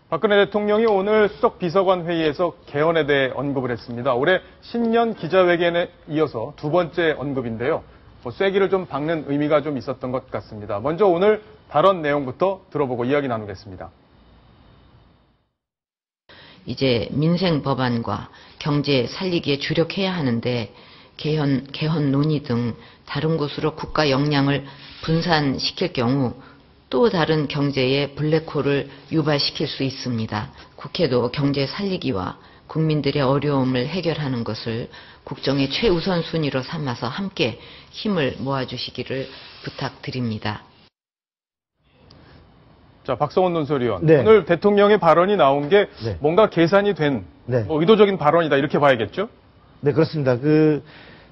박근혜 대통령이 오늘 수석비서관 회의에서 개헌에 대해 언급을 했습니다. 올해 신년 기자회견에 이어서 두 번째 언급인데요. 쐐기를 좀 박는 의미가 좀 있었던 것 같습니다. 먼저 오늘 발언 내용부터 들어보고 이야기 나누겠습니다. 이제 민생 법안과 경제 살리기에 주력해야 하는데 개헌 논의 등 다른 곳으로 국가 역량을 분산시킬 경우 또 다른 경제의 블랙홀을 유발시킬 수 있습니다. 국회도 경제 살리기와 국민들의 어려움을 해결하는 것을 국정의 최우선 순위로 삼아서 함께 힘을 모아주시기를 부탁드립니다. 자, 박성원 논설위원. 네. 오늘 대통령의 발언이 나온 게 네. 뭔가 계산이 된 의도적인 발언이다 이렇게 봐야겠죠? 네, 그렇습니다.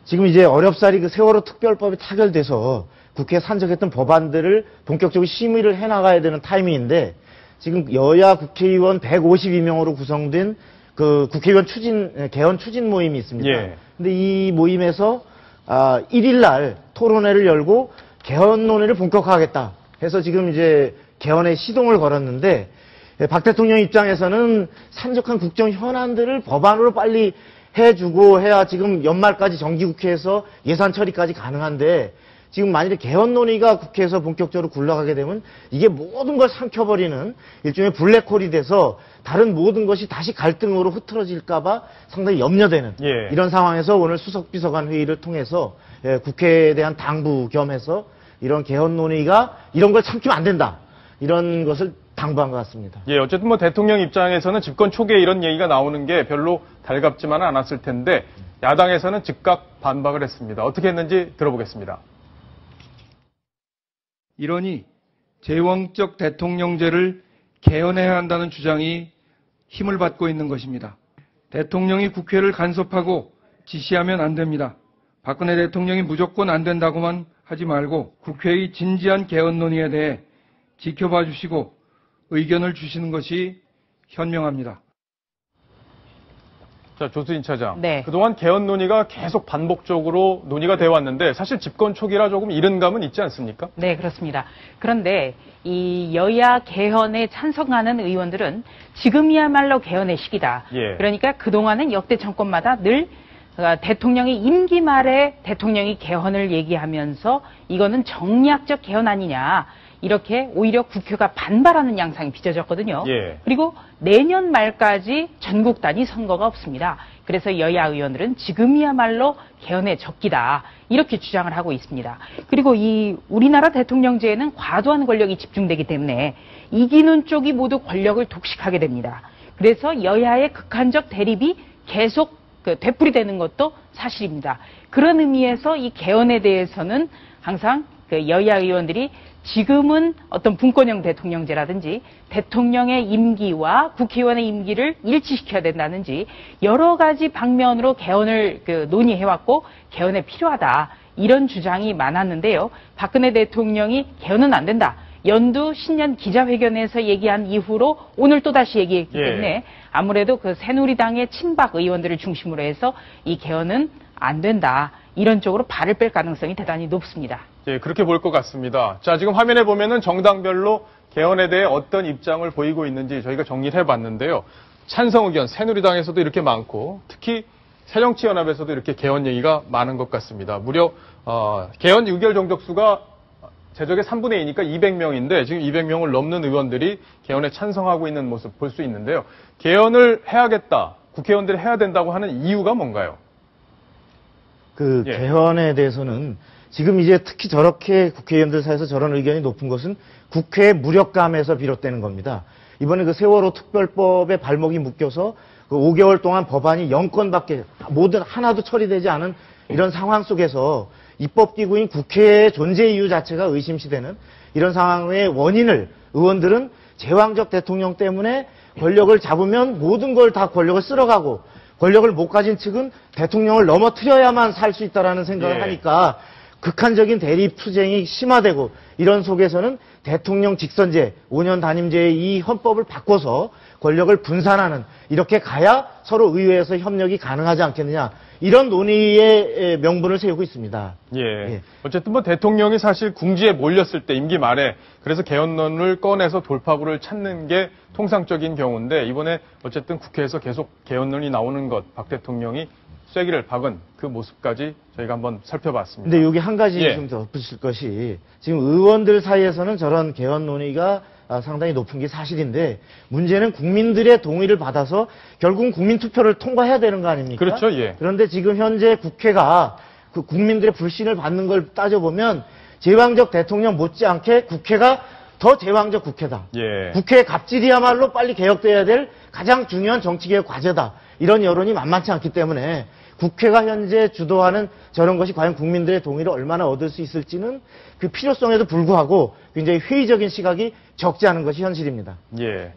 지금 이제 어렵사리 세월호 특별법이 타결돼서 국회에 산적했던 법안들을 본격적으로 심의를 해나가야 되는 타이밍인데 지금 여야 국회의원 152명으로 구성된 국회의원 개헌 추진 모임이 있습니다. 예. 근데 이 모임에서 1일 날 토론회를 열고 개헌 논의를 본격화하겠다 해서 지금 이제 개헌에 시동을 걸었는데 박 대통령 입장에서는 산적한 국정 현안들을 법안으로 빨리 해주고 해야 지금 연말까지 정기국회에서 예산 처리까지 가능한데 지금 만일에 개헌 논의가 국회에서 본격적으로 굴러가게 되면 이게 모든 걸 삼켜버리는 일종의 블랙홀이 돼서 다른 모든 것이 다시 갈등으로 흐트러질까봐 상당히 염려되는 이런 상황에서 오늘 수석비서관 회의를 통해서 국회에 대한 당부 겸해서 이런 개헌 논의가 이런 걸 참기면 안 된다. 이런 것을 당부한 것 같습니다. 예, 어쨌든 대통령 입장에서는 집권 초기에 이런 얘기가 나오는 게 별로 달갑지만은 않았을 텐데 야당에서는 즉각 반박을 했습니다. 어떻게 했는지 들어보겠습니다. 이러니 제왕적 대통령제를 개헌해야 한다는 주장이 힘을 받고 있는 것입니다. 대통령이 국회를 간섭하고 지시하면 안 됩니다. 박근혜 대통령이 무조건 안 된다고만 하지 말고 국회의 진지한 개헌 논의에 대해 지켜봐 주시고 의견을 주시는 것이 현명합니다. 자, 조수진 차장. 네. 그동안 개헌 논의가 계속 반복적으로 논의가 되어 왔는데 사실 집권 초기라 조금 이른 감은 있지 않습니까? 네, 그렇습니다. 그런데 이 여야 개헌에 찬성하는 의원들은 지금이야말로 개헌의 시기다. 예. 그러니까 그동안은 역대 정권마다 늘 대통령이 임기 말에 대통령이 개헌을 얘기하면서 이거는 정략적 개헌 아니냐. 이렇게 오히려 국회가 반발하는 양상이 빚어졌거든요. 예. 그리고 내년 말까지 전국 단위 선거가 없습니다. 그래서 여야 의원들은 지금이야말로 개헌의 적기다. 이렇게 주장을 하고 있습니다. 그리고 이 우리나라 대통령제에는 과도한 권력이 집중되기 때문에 이기는 쪽이 모두 권력을 독식하게 됩니다. 그래서 여야의 극한적 대립이 계속 되풀이되는 것도 사실입니다. 그런 의미에서 이 개헌에 대해서는 항상 여야 의원들이 지금은 어떤 분권형 대통령제라든지 대통령의 임기와 국회의원의 임기를 일치시켜야 된다든지 여러 가지 방면으로 개헌을 논의해왔고 개헌에 필요하다. 이런 주장이 많았는데요. 박근혜 대통령이 개헌은 안 된다. 연두 신년 기자회견에서 얘기한 이후로 오늘 또다시 얘기했기 때문에 아무래도 새누리당의 친박 의원들을 중심으로 해서 이 개헌은 안 된다. 이런 쪽으로 발을 뺄 가능성이 대단히 높습니다. 예, 그렇게 볼 것 같습니다. 자, 지금 화면에 보면은 정당별로 개헌에 대해 어떤 입장을 보이고 있는지 저희가 정리를 해봤는데요. 찬성 의견, 새누리당에서도 이렇게 많고 특히 새정치연합에서도 이렇게 개헌 얘기가 많은 것 같습니다. 무려 개헌 의결 정족수가 제적의 3분의 2니까 200명인데 지금 200명을 넘는 의원들이 개헌에 찬성하고 있는 모습 볼 수 있는데요. 개헌을 해야겠다, 국회의원들이 해야 된다고 하는 이유가 뭔가요? 개헌에 대해서는 지금 이제 특히 저렇게 국회의원들 사이에서 저런 의견이 높은 것은 국회의 무력감에서 비롯되는 겁니다. 이번에 세월호 특별법에 발목이 묶여서 5개월 동안 법안이 0건밖에 하나도 처리되지 않은 이런 상황 속에서 입법기구인 국회의 존재 이유 자체가 의심시되는 이런 상황의 원인을 의원들은 제왕적 대통령 때문에 권력을 잡으면 모든 걸 다 권력을 쓸어가고 권력을 못 가진 측은 대통령을 넘어뜨려야만 살 수 있다는 생각을 하니까 극한적인 대립 투쟁이 심화되고 이런 속에서는 대통령 직선제, 5년 단임제의 이 헌법을 바꿔서 권력을 분산하는 이렇게 가야 서로 의회에서 협력이 가능하지 않겠느냐 이런 논의의 명분을 세우고 있습니다. 예. 어쨌든 뭐 대통령이 사실 궁지에 몰렸을 때 임기 말에 그래서 개헌론을 꺼내서 돌파구를 찾는 게 통상적인 경우인데 이번에 어쨌든 국회에서 계속 개헌론이 나오는 것, 박 대통령이 쐐기를 박은 그 모습까지 저희가 한번 살펴봤습니다. 근데 여기 한 가지 예. 좀 덧붙일 것이 지금 의원들 사이에서는 저런 개헌 논의가 상당히 높은 게 사실인데 문제는 국민들의 동의를 받아서 결국은 국민투표를 통과해야 되는 거 아닙니까? 그렇죠, 예. 그런데 지금 현재 국회가 그 국민들의 불신을 받는 걸 따져보면 제왕적 대통령 못지않게 국회가 더 제왕적 국회다. 예. 국회의 갑질이야말로 빨리 개혁돼야 될 가장 중요한 정치개혁 과제다. 이런 여론이 만만치 않기 때문에 국회가 현재 주도하는 저런 것이 과연 국민들의 동의를 얼마나 얻을 수 있을지는 그 필요성에도 불구하고 굉장히 회의적인 시각이 적지 않은 것이 현실입니다. 예.